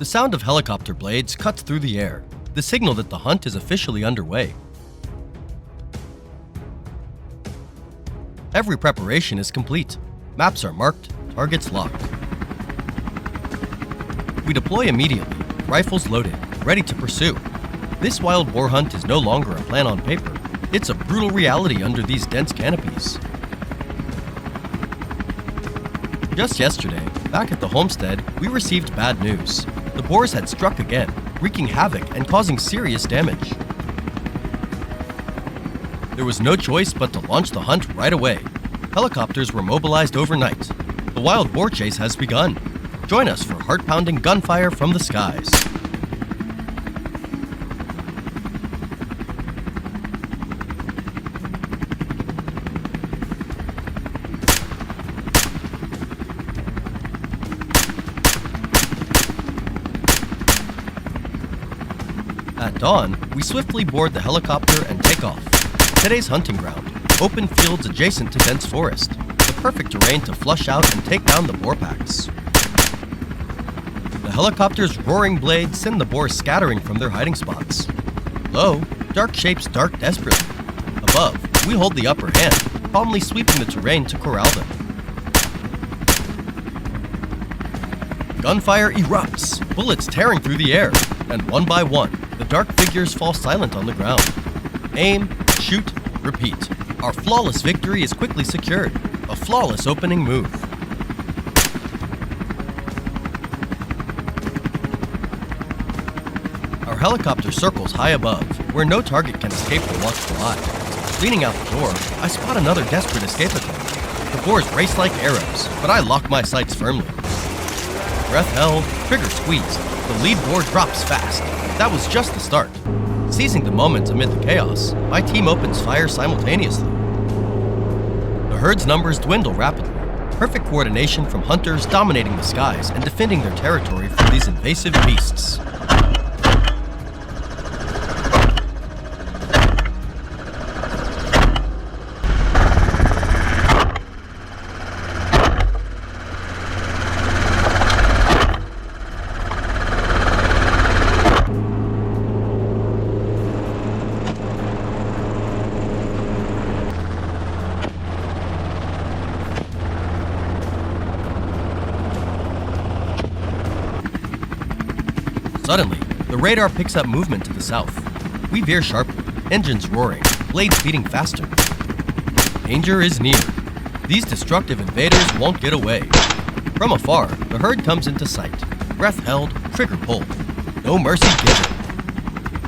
The sound of helicopter blades cuts through the air, the signal that the hunt is officially underway. Every preparation is complete. Maps are marked, targets locked. We deploy immediately, rifles loaded, ready to pursue. This wild boar hunt is no longer a plan on paper. It's a brutal reality under these dense canopies. Just yesterday, back at the homestead, we received bad news. The boars had struck again, wreaking havoc and causing serious damage. There was no choice but to launch the hunt right away. Helicopters were mobilized overnight. The wild boar chase has begun. Join us for heart-pounding gunfire from the skies. At dawn, we swiftly board the helicopter and take off. Today's hunting ground, open fields adjacent to dense forest, the perfect terrain to flush out and take down the boar packs. The helicopter's roaring blades send the boars scattering from their hiding spots. Low, dark shapes dart desperately. Above, we hold the upper hand, calmly sweeping the terrain to corral them. Gunfire erupts, bullets tearing through the air, and one by one, the dark figures fall silent on the ground. Aim, shoot, repeat. Our flawless victory is quickly secured. A flawless opening move. Our helicopter circles high above, where no target can escape the watchful eye. Leaning out the door, I spot another desperate escape attempt. The boars race like arrows, but I lock my sights firmly. Breath held, trigger squeezed. The lead boar drops fast. That was just the start. Seizing the moment amid the chaos, my team opens fire simultaneously. The herd's numbers dwindle rapidly. Perfect coordination from hunters dominating the skies and defending their territory from these invasive beasts. Suddenly, the radar picks up movement to the south. We veer sharply, engines roaring, blades beating faster. Danger is near. These destructive invaders won't get away. From afar, the herd comes into sight. Breath held, trigger pulled. No mercy given.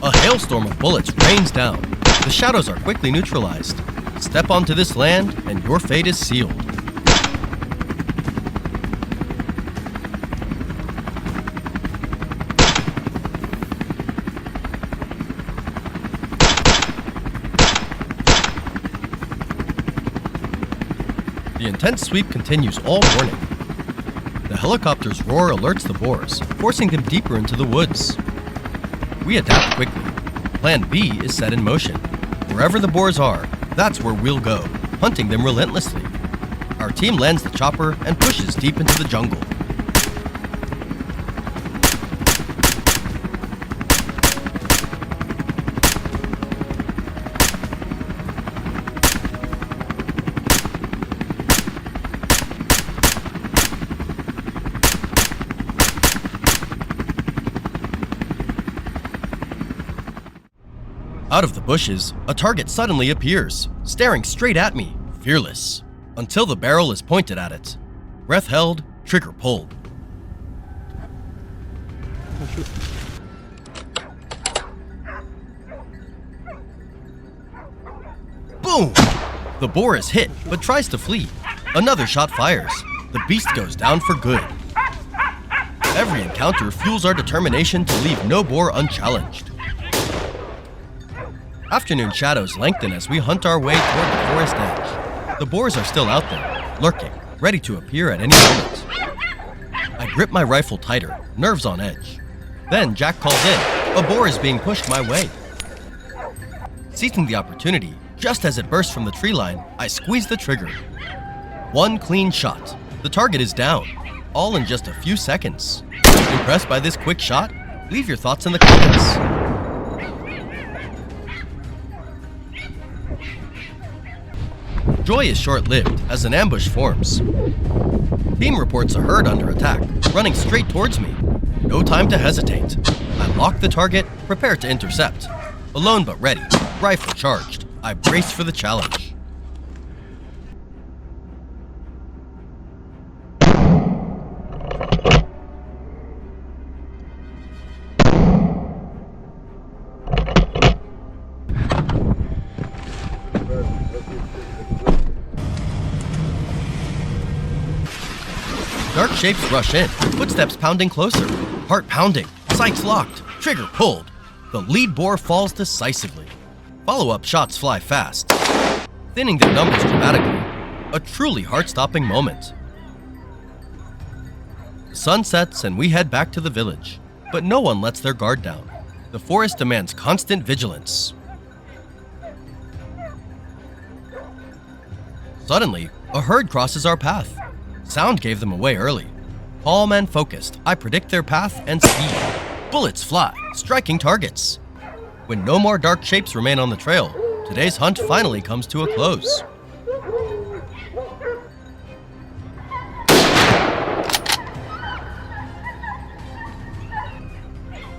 A hailstorm of bullets rains down. The shadows are quickly neutralized. Step onto this land, and your fate is sealed. The intense sweep continues all morning. The helicopter's roar alerts the boars, forcing them deeper into the woods. We adapt quickly. Plan B is set in motion. Wherever the boars are, that's where we'll go, hunting them relentlessly. Our team lands the chopper and pushes deep into the jungle. Out of the bushes, a target suddenly appears, staring straight at me, fearless, until the barrel is pointed at it. Breath held, trigger pulled. Boom! The boar is hit, but tries to flee. Another shot fires. The beast goes down for good. Every encounter fuels our determination to leave no boar unchallenged. Afternoon shadows lengthen as we hunt our way toward the forest edge. The boars are still out there, lurking, ready to appear at any moment. I grip my rifle tighter, nerves on edge. Then Jack calls in. A boar is being pushed my way. Seizing the opportunity, just as it bursts from the tree line, I squeeze the trigger. One clean shot. The target is down, all in just a few seconds. Impressed by this quick shot? Leave your thoughts in the comments. Joy is short-lived as an ambush forms. Team reports a herd under attack, running straight towards me. No time to hesitate. I lock the target, prepare to intercept. Alone but ready, rifle charged. I brace for the challenge. Dark shapes rush in, footsteps pounding closer, heart pounding, sights locked, trigger pulled. The lead boar falls decisively. Follow-up shots fly fast, thinning their numbers dramatically. A truly heart-stopping moment. The sun sets and we head back to the village, but no one lets their guard down. The forest demands constant vigilance. Suddenly, a herd crosses our path. Sound gave them away early. Calm and focused, I predict their path and speed. Bullets fly, striking targets. When no more dark shapes remain on the trail, today's hunt finally comes to a close.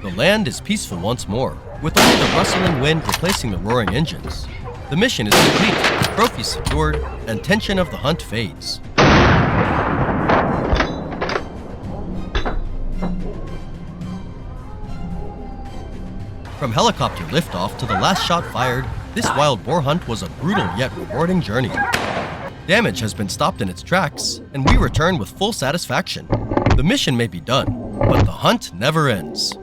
The land is peaceful once more, with only the rustling wind replacing the roaring engines. The mission is complete, trophies secured, and tension of the hunt fades. From helicopter liftoff to the last shot fired, this wild boar hunt was a brutal yet rewarding journey. Damage has been stopped in its tracks, and we return with full satisfaction. The mission may be done, but the hunt never ends.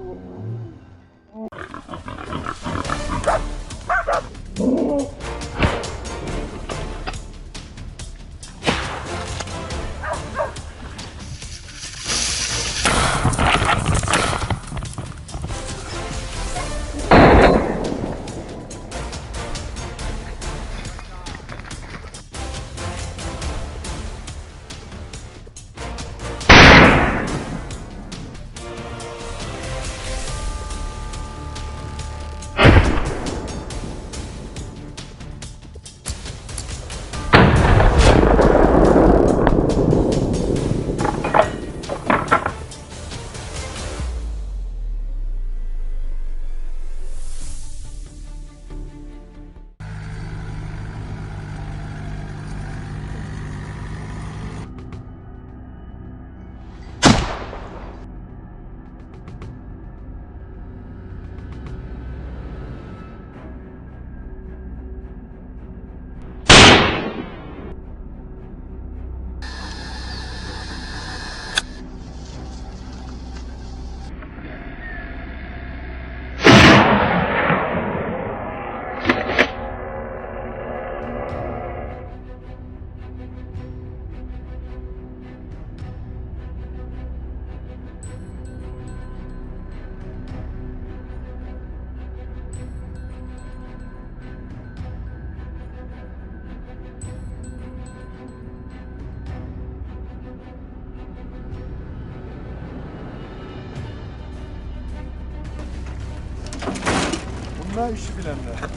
Bunlar işi bilenler.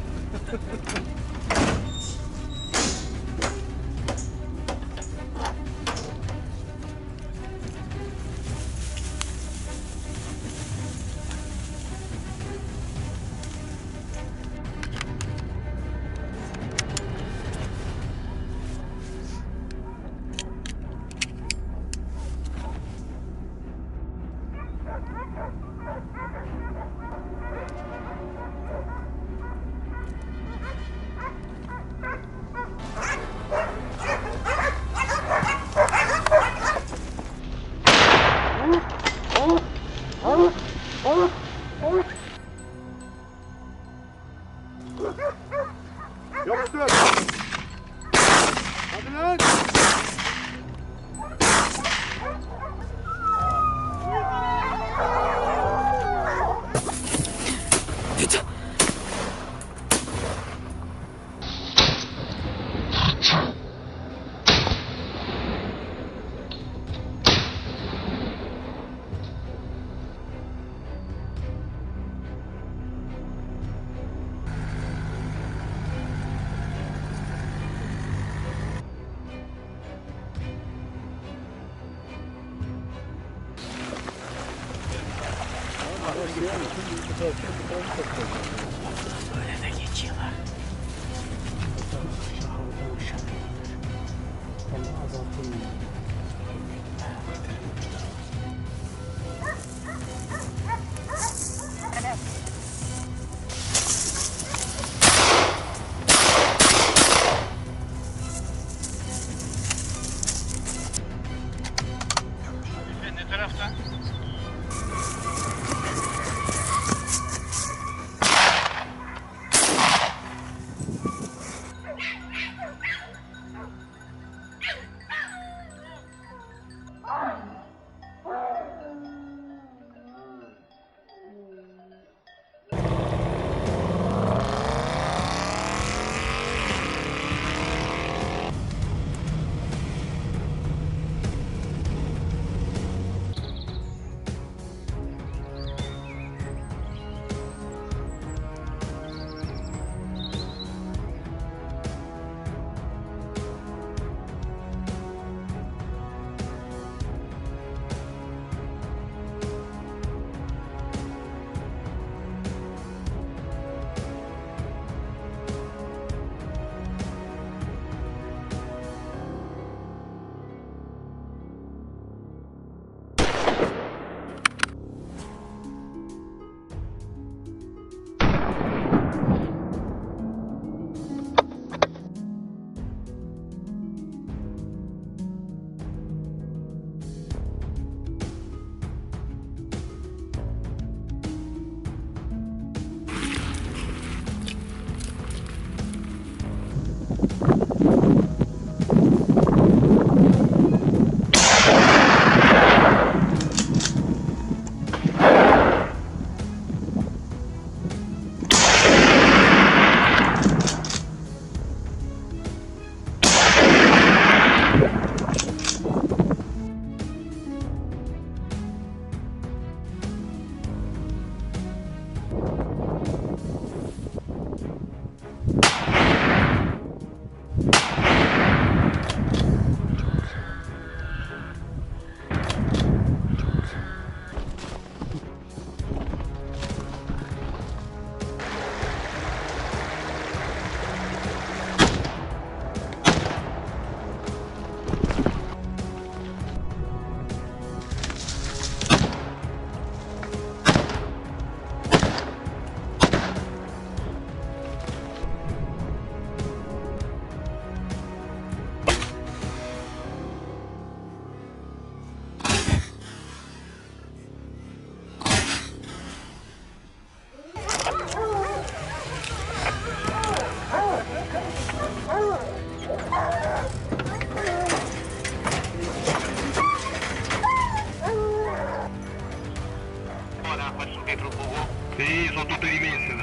Böyle de geçiyorlar. Vallahi azaltılmıyor. Ne taraftan? Sì, sono tutte dimesse.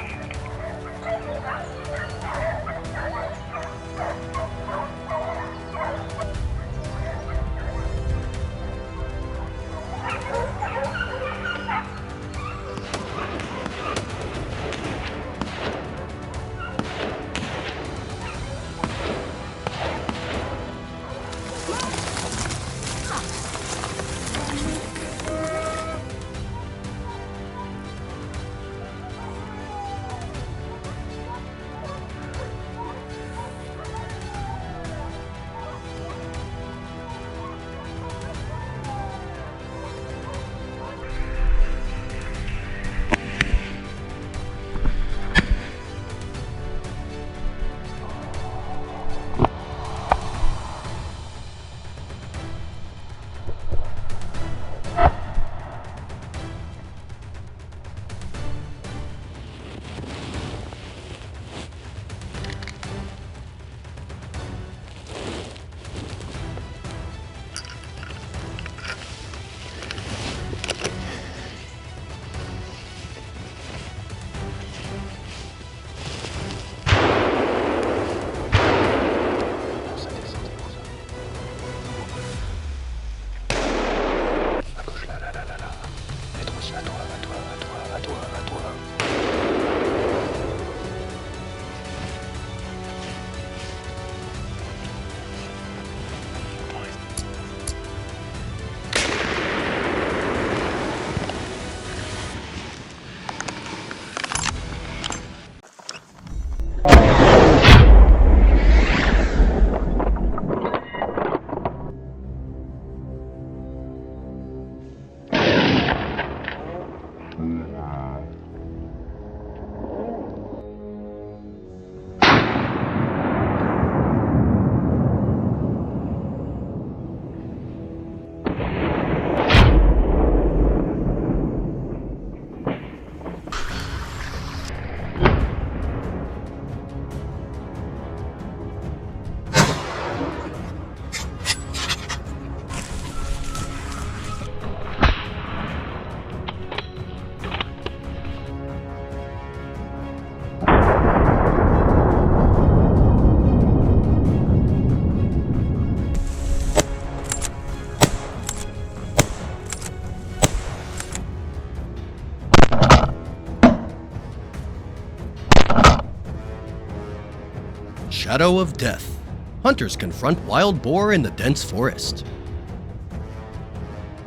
shadow of death. Hunters confront wild boar in the dense forest.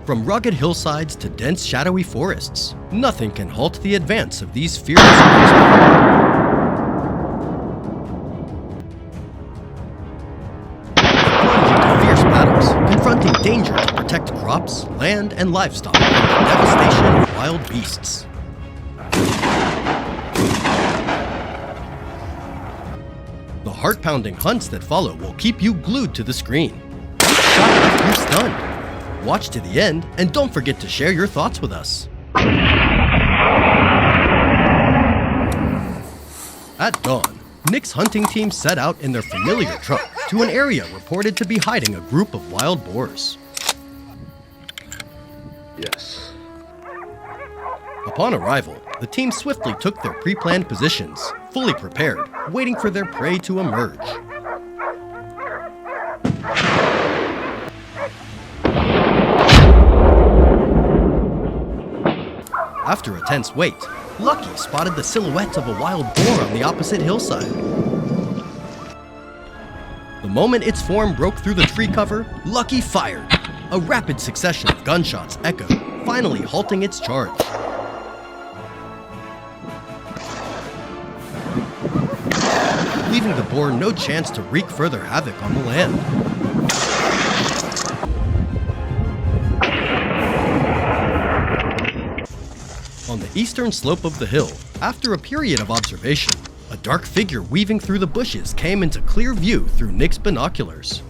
From rugged hillsides to dense shadowy forests, nothing can halt the advance of these fearless marksmen. Plunge into fierce battles, confronting danger to protect crops, land, and livestock from the devastation of wild beasts. The heart-pounding hunts that follow will keep you glued to the screen. Each shot left you stunned. Watch to the end, and don't forget to share your thoughts with us. At dawn, Nick's hunting team set out in their familiar truck to an area reported to be hiding a group of wild boars. Yes. Upon arrival, the team swiftly took their pre-planned positions, fully prepared, waiting for their prey to emerge. After a tense wait, Lucky spotted the silhouette of a wild boar on the opposite hillside. The moment its form broke through the tree cover, Lucky fired. A rapid succession of gunshots echoed, finally halting its charge. Leaving the boar no chance to wreak further havoc on the land. On the eastern slope of the hill, after a period of observation, a dark figure weaving through the bushes came into clear view through Nick's binoculars.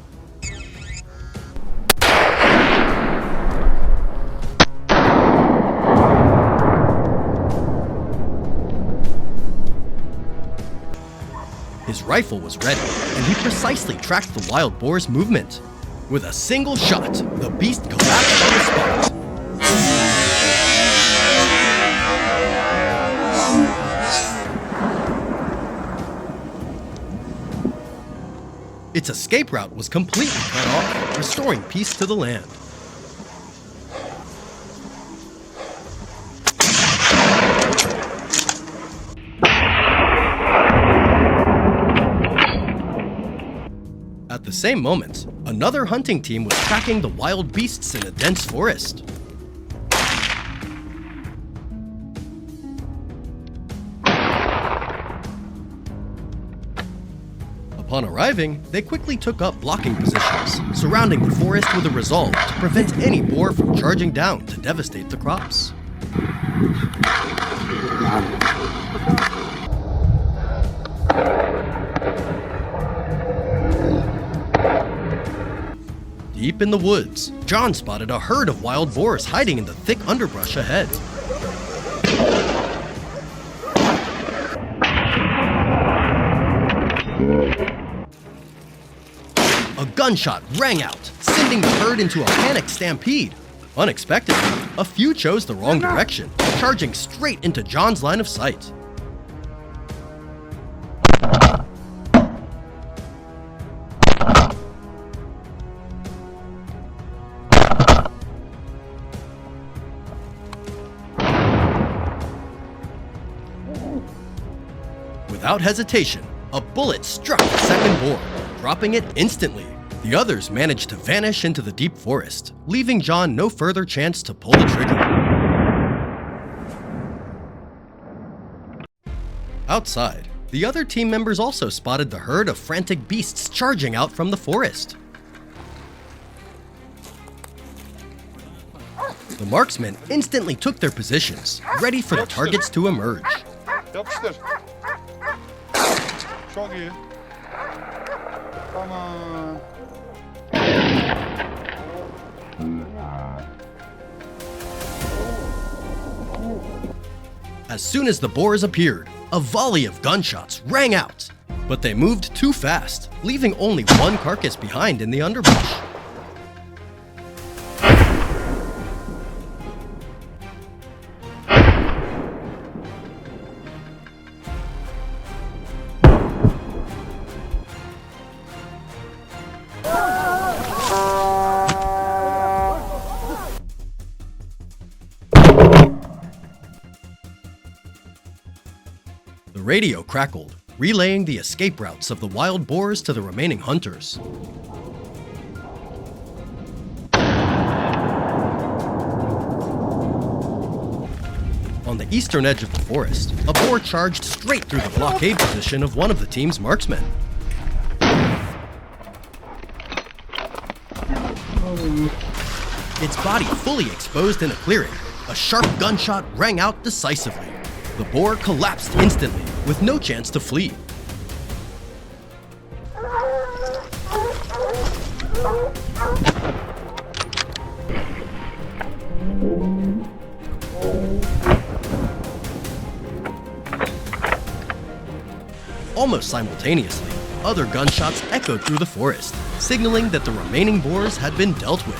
His rifle was ready, and he precisely tracked the wild boar's movement. With a single shot, the beast collapsed on the spot. Its escape route was completely cut off, restoring peace to the land. At the same moment, another hunting team was tracking the wild beasts in a dense forest. Upon arriving, they quickly took up blocking positions, surrounding the forest with a resolve to prevent any boar from charging down to devastate the crops. Deep in the woods, John spotted a herd of wild boars hiding in the thick underbrush ahead. A gunshot rang out, sending the herd into a panicked stampede. Unexpectedly, a few chose the wrong direction, charging straight into John's line of sight. Without hesitation, a bullet struck the second boar, dropping it instantly. The others managed to vanish into the deep forest, leaving John no further chance to pull the trigger. Outside, the other team members also spotted the herd of frantic beasts charging out from the forest. The marksmen instantly took their positions, ready for the targets to emerge. Yapıştır. Çok iyi. Tamam. As soon as the boars appeared, a volley of gunshots rang out. But they moved too fast, leaving only one carcass behind in the underbrush. The radio crackled, relaying the escape routes of the wild boars to the remaining hunters. On the eastern edge of the forest, a boar charged straight through the blockade position of one of the team's marksmen. Its body fully exposed in a clearing, a sharp gunshot rang out decisively. The boar collapsed instantly, with no chance to flee. Almost simultaneously, other gunshots echoed through the forest, signaling that the remaining boars had been dealt with.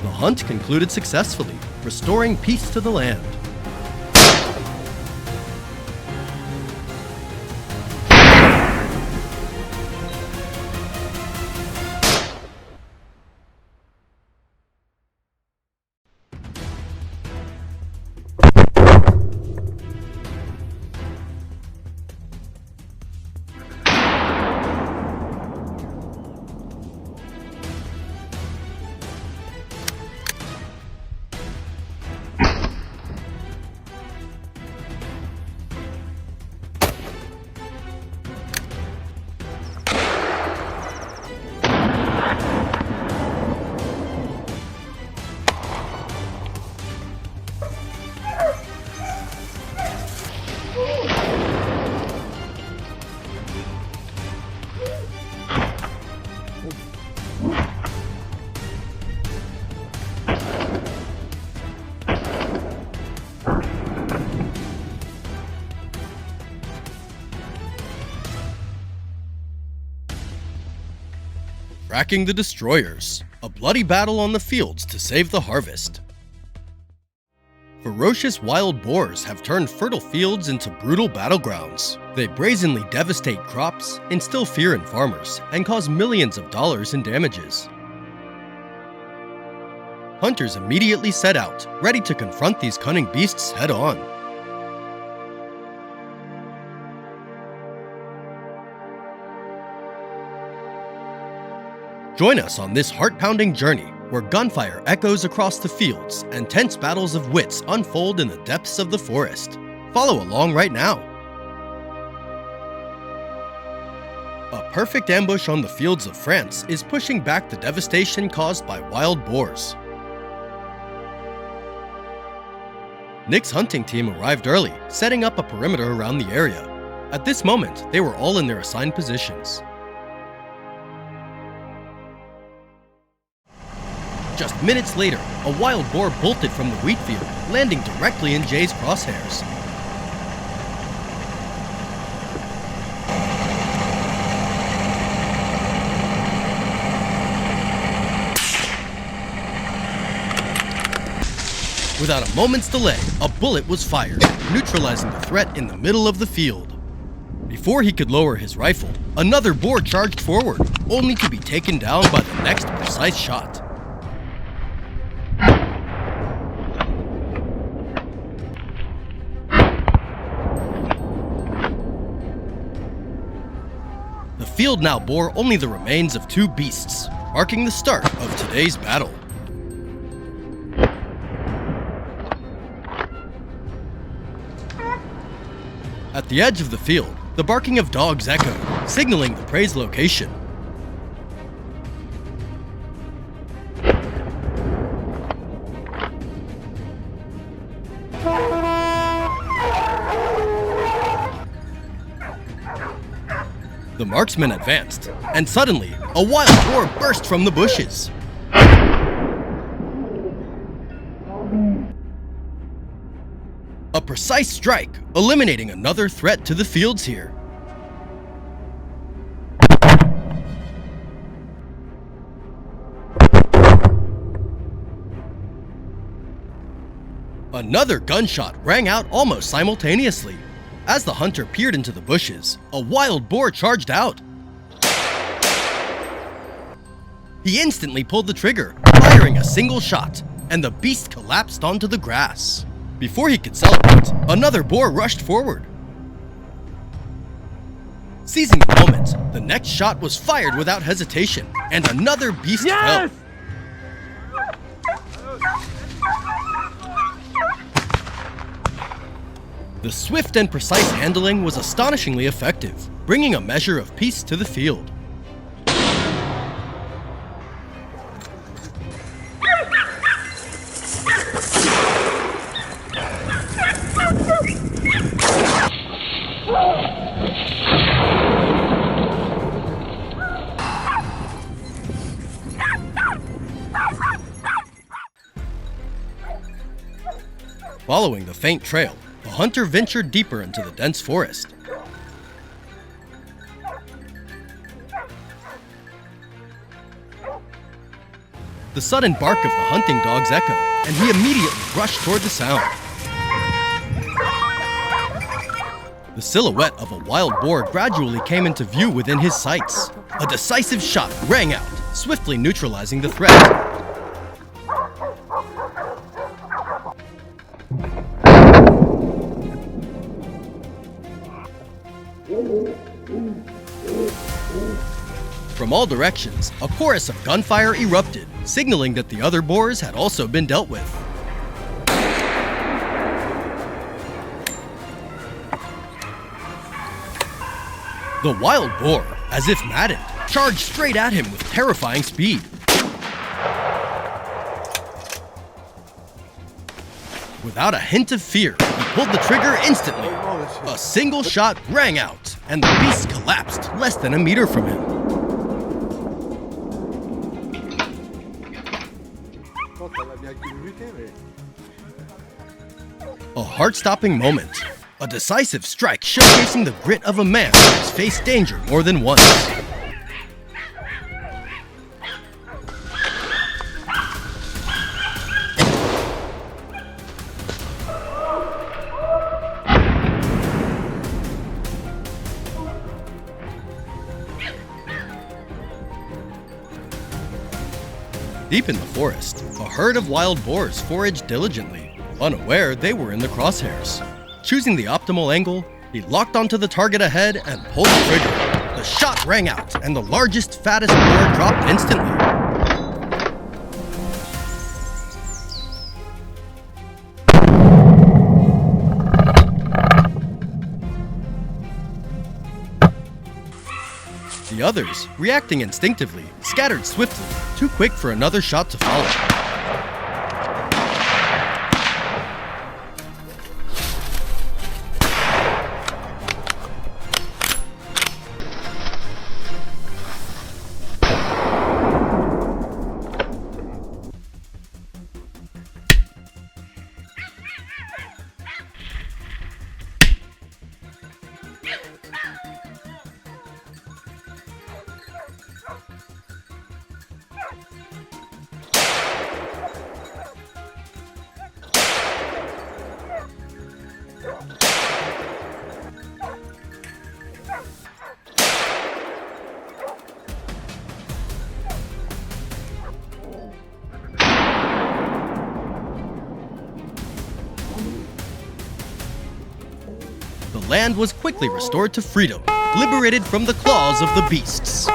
The hunt concluded successfully, restoring peace to the land. Tracking the destroyers, a bloody battle on the fields to save the harvest. Ferocious wild boars have turned fertile fields into brutal battlegrounds. They brazenly devastate crops, instill fear in farmers, and cause millions of dollars in damages. Hunters immediately set out, ready to confront these cunning beasts head-on. Join us on this heart-pounding journey where gunfire echoes across the fields and tense battles of wits unfold in the depths of the forest. Follow along right now. A perfect ambush on the fields of France is pushing back the devastation caused by wild boars. Nick's hunting team arrived early, setting up a perimeter around the area. At this moment, they were all in their assigned positions. Just minutes later, a wild boar bolted from the wheat field, landing directly in Jay's crosshairs. Without a moment's delay, a bullet was fired, neutralizing the threat in the middle of the field. Before he could lower his rifle, another boar charged forward, only to be taken down by the next precise shot. The field now bore only the remains of two beasts, marking the start of today's battle. At the edge of the field, the barking of dogs echoed, signaling the prey's location. The marksman advanced, and suddenly, a wild boar burst from the bushes. A precise strike, eliminating another threat to the fields here. Another gunshot rang out almost simultaneously. As the hunter peered into the bushes, a wild boar charged out. He instantly pulled the trigger, firing a single shot, and the beast collapsed onto the grass. Before he could celebrate, another boar rushed forward. Seizing the moment, the next shot was fired without hesitation, and another beast fell. The swift and precise handling was astonishingly effective, bringing a measure of peace to the field. Following the faint trail, the hunter ventured deeper into the dense forest. The sudden bark of the hunting dogs echoed, and he immediately rushed toward the sound. The silhouette of a wild boar gradually came into view within his sights. A decisive shot rang out, swiftly neutralizing the threat. From all directions, a chorus of gunfire erupted, signaling that the other boars had also been dealt with. The wild boar, as if maddened, charged straight at him with terrifying speed. Without a hint of fear, he pulled the trigger instantly. A single shot rang out, and the beast collapsed less than a meter from him. A heart-stopping moment. A decisive strike showcasing the grit of a man who has faced danger more than once. Deep in the forest, a herd of wild boars foraged diligently, unaware they were in the crosshairs. Choosing the optimal angle, he locked onto the target ahead and pulled the trigger. The shot rang out, and the largest, fattest boar dropped instantly. The others, reacting instinctively, scattered swiftly, too quick for another shot to follow. The land was quickly restored to freedom, liberated from the claws of the beasts.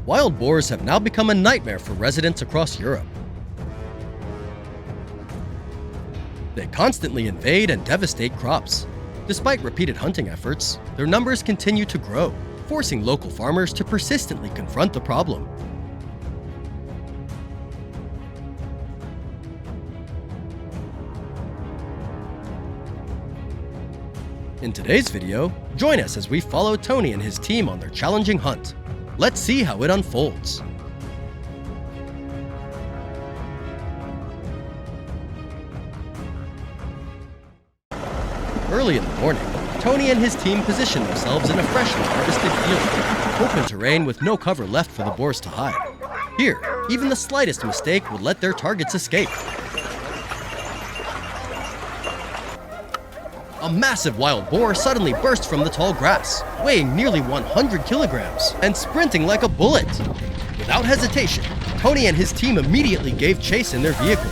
Wild boars have now become a nightmare for residents across Europe. They constantly invade and devastate crops. Despite repeated hunting efforts, their numbers continue to grow, forcing local farmers to persistently confront the problem. In today's video, join us as we follow Tony and his team on their challenging hunt. Let's see how it unfolds. Early in the morning, Tony and his team position themselves in a freshly harvested field, open terrain with no cover left for the boars to hide. Here, even the slightest mistake would let their targets escape. A massive wild boar suddenly burst from the tall grass, weighing nearly 100 kilograms and sprinting like a bullet. Without hesitation, Tony and his team immediately gave chase in their vehicle.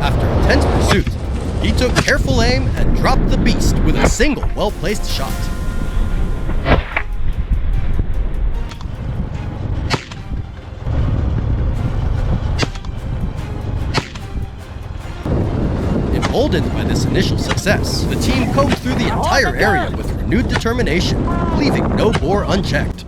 After intense pursuit, he took careful aim and dropped the beast with a single well-placed shot. Emboldened by this initial success, the team combed through the entire area with renewed determination, leaving no boar unchecked.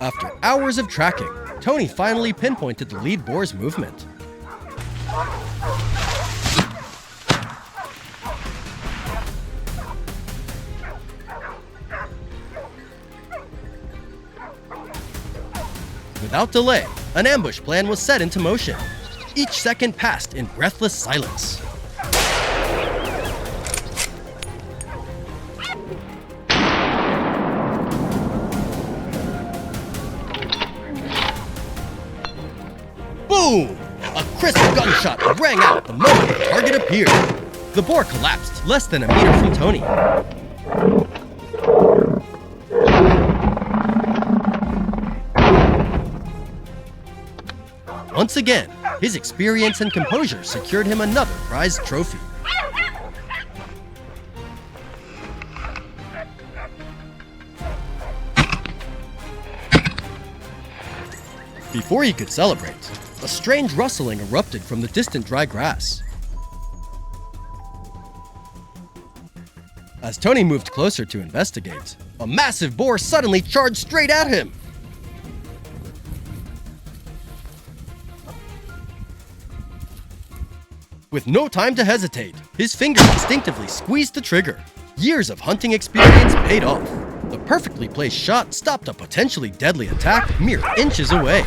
After hours of tracking, Tony finally pinpointed the lead boar's movement. Without delay, an ambush plan was set into motion. Each second passed in breathless silence. Boom! A crisp gunshot rang out the moment the target appeared. The boar collapsed less than a meter from Tony. Once again, his experience and composure secured him another prized trophy. Before he could celebrate, a strange rustling erupted from the distant dry grass. As Tony moved closer to investigate, a massive boar suddenly charged straight at him. With no time to hesitate, his fingers instinctively squeezed the trigger. Years of hunting experience paid off. The perfectly placed shot stopped a potentially deadly attack mere inches away.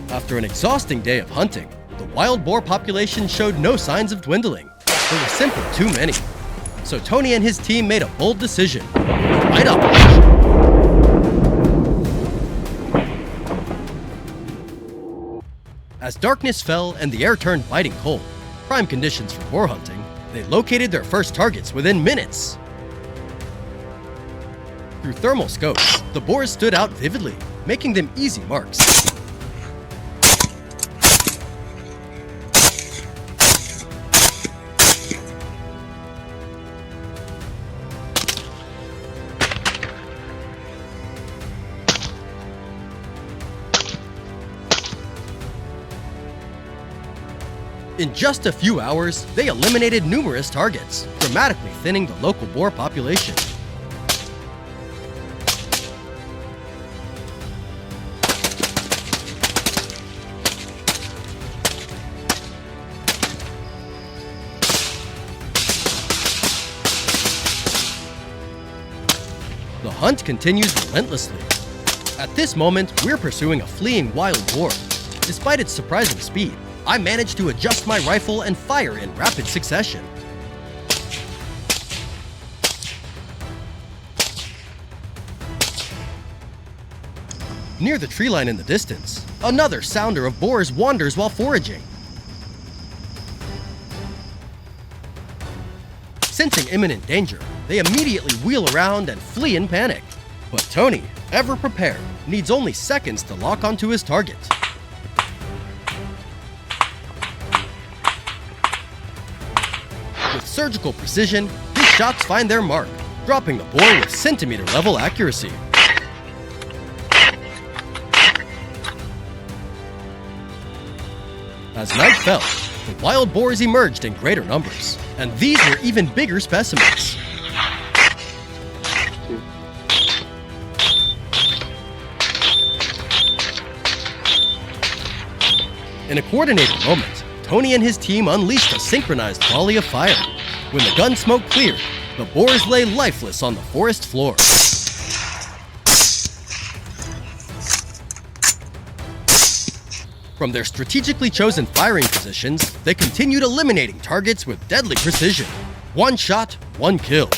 After an exhausting day of hunting, the wild boar population showed no signs of dwindling. There were simply too many. So Tony and his team made a bold decision: right operation. As darkness fell and the air turned biting cold, prime conditions for boar hunting, they located their first targets within minutes. Through thermal scopes, the boars stood out vividly, making them easy marks. In just a few hours, they eliminated numerous targets, dramatically thinning the local boar population. The hunt continues relentlessly. At this moment, we're pursuing a fleeing wild boar. Despite its surprising speed, I manage to adjust my rifle and fire in rapid succession. Near the tree line in the distance, another sounder of boars wanders while foraging. Sensing imminent danger, they immediately wheel around and flee in panic. But Tony, ever prepared, needs only seconds to lock onto his target. With surgical precision, his shots find their mark, dropping the boar with centimeter-level accuracy. As night fell, the wild boars emerged in greater numbers, and these were even bigger specimens. In a coordinated moment, Tony and his team unleashed a synchronized volley of fire. When the gun smoke cleared, the boars lay lifeless on the forest floor. From their strategically chosen firing positions, they continued eliminating targets with deadly precision. One shot, one kill.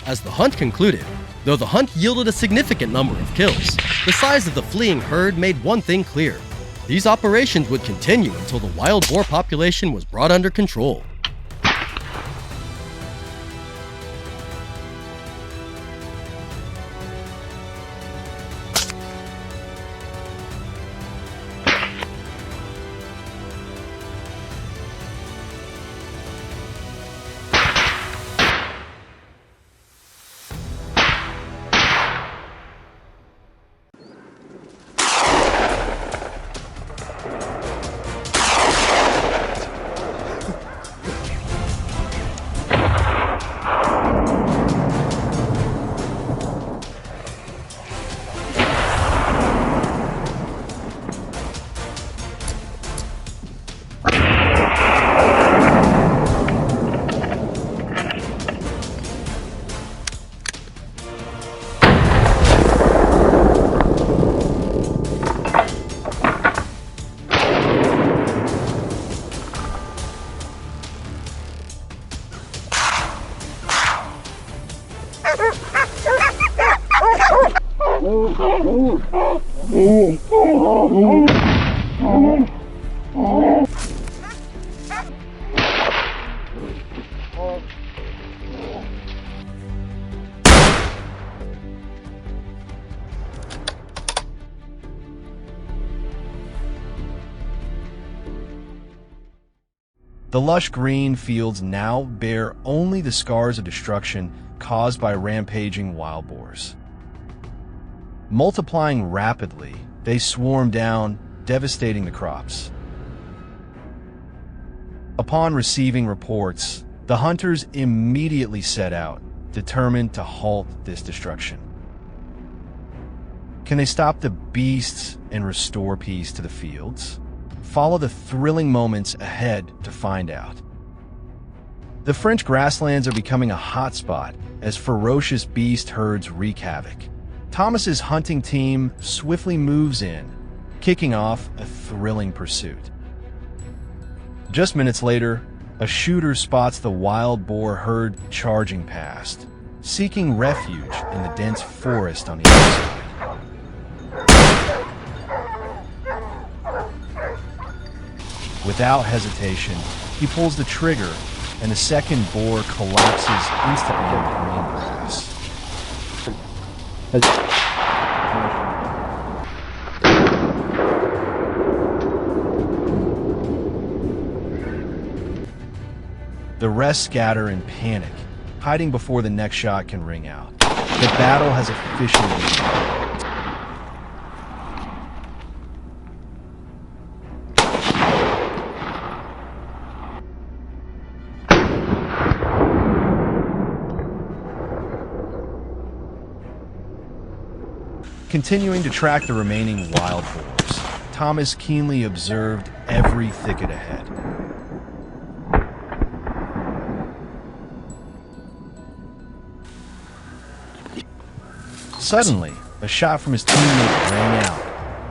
As the hunt concluded, though the hunt yielded a significant number of kills, the size of the fleeing herd made one thing clear. These operations would continue until the wild boar population was brought under control. The lush green fields now bear only the scars of destruction caused by rampaging wild boars. Multiplying rapidly, they swarm down, devastating the crops. Upon receiving reports, the hunters immediately set out, determined to halt this destruction. Can they stop the beasts and restore peace to the fields? Follow the thrilling moments ahead to find out. The French grasslands are becoming a hotspot as ferocious beast herds wreak havoc. Thomas's hunting team swiftly moves in, kicking off a thrilling pursuit. Just minutes later, a shooter spots the wild boar herd charging past, seeking refuge in the dense forest on the other side. Without hesitation, he pulls the trigger, and the second boar collapses instantly on the green grass. The rest scatter in panic, hiding before the next shot can ring out. The battle has officially begun. Continuing to track the remaining wild boars, Thomas keenly observed every thicket ahead. Suddenly, a shot from his teammate rang out,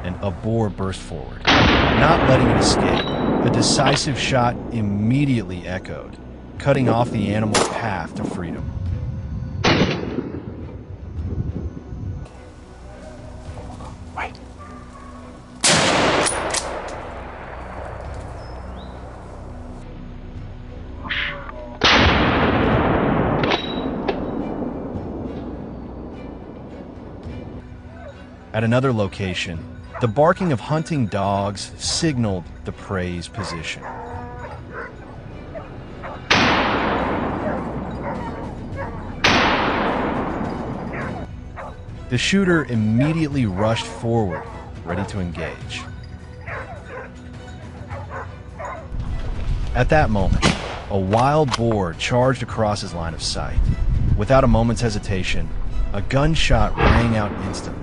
and a boar burst forward. Not letting it escape, the decisive shot immediately echoed, cutting off the animal's path to freedom. Wait. At another location, the barking of hunting dogs signaled the prey's position. The shooter immediately rushed forward, ready to engage. At that moment, a wild boar charged across his line of sight. Without a moment's hesitation, a gunshot rang out instantly.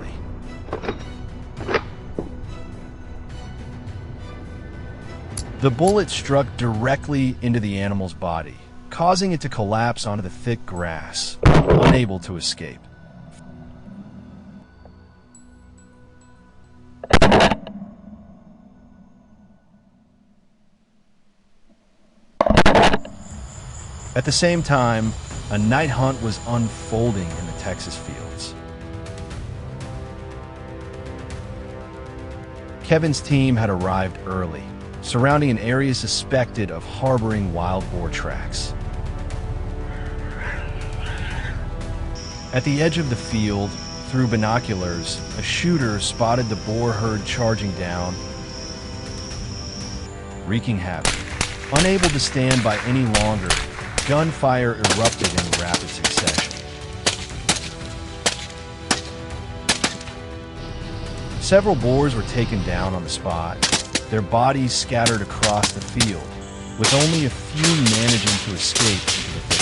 The bullet struck directly into the animal's body, causing it to collapse onto the thick grass, unable to escape. At the same time, a night hunt was unfolding in the Texas fields. Kevin's team had arrived early, surrounding an area suspected of harboring wild boar tracks. At the edge of the field, through binoculars, a shooter spotted the boar herd charging down, wreaking havoc. Unable to stand by any longer, gunfire erupted in rapid succession. Several boars were taken down on the spot, their bodies scattered across the field, with only a few managing to escape into the thickets.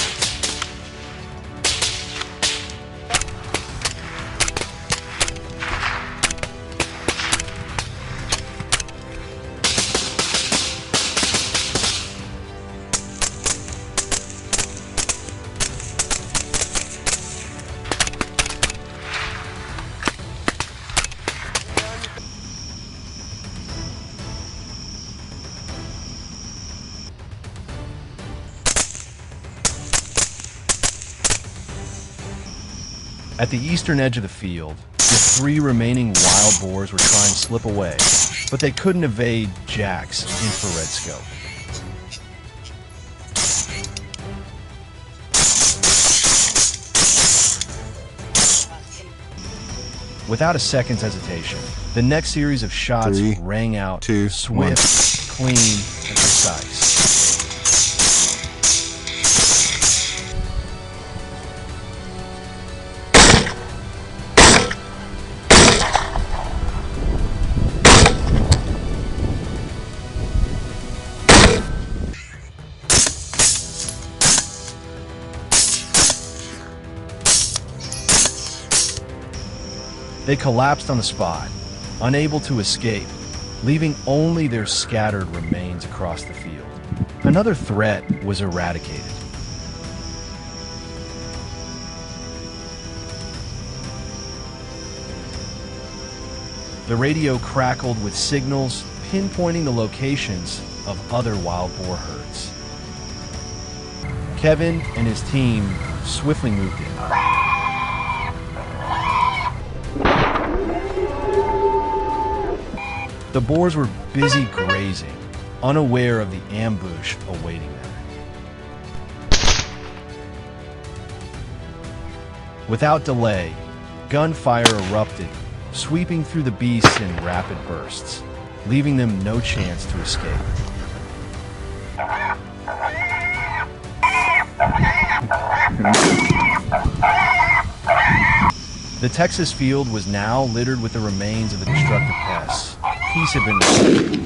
At the eastern edge of the field, the three remaining wild boars were trying to slip away, but they couldn't evade Jack's infrared scope. Without a second's hesitation, the next series of shots rang out, swift, clean, and precise. They collapsed on the spot, unable to escape, leaving only their scattered remains across the field. Another threat was eradicated. The radio crackled with signals pinpointing the locations of other wild boar herds. Kevin and his team swiftly moved in. The boars were busy grazing, unaware of the ambush awaiting them. Without delay, gunfire erupted, sweeping through the beasts in rapid bursts, leaving them no chance to escape. The Texas field was now littered with the remains of the destructive pests. Peace had been restored.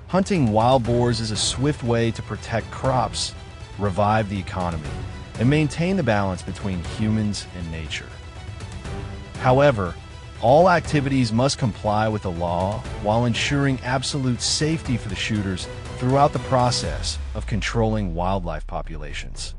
Hunting wild boars is a swift way to protect crops, revive the economy, and maintain the balance between humans and nature. However, all activities must comply with the law while ensuring absolute safety for the shooters throughout the process of controlling wildlife populations.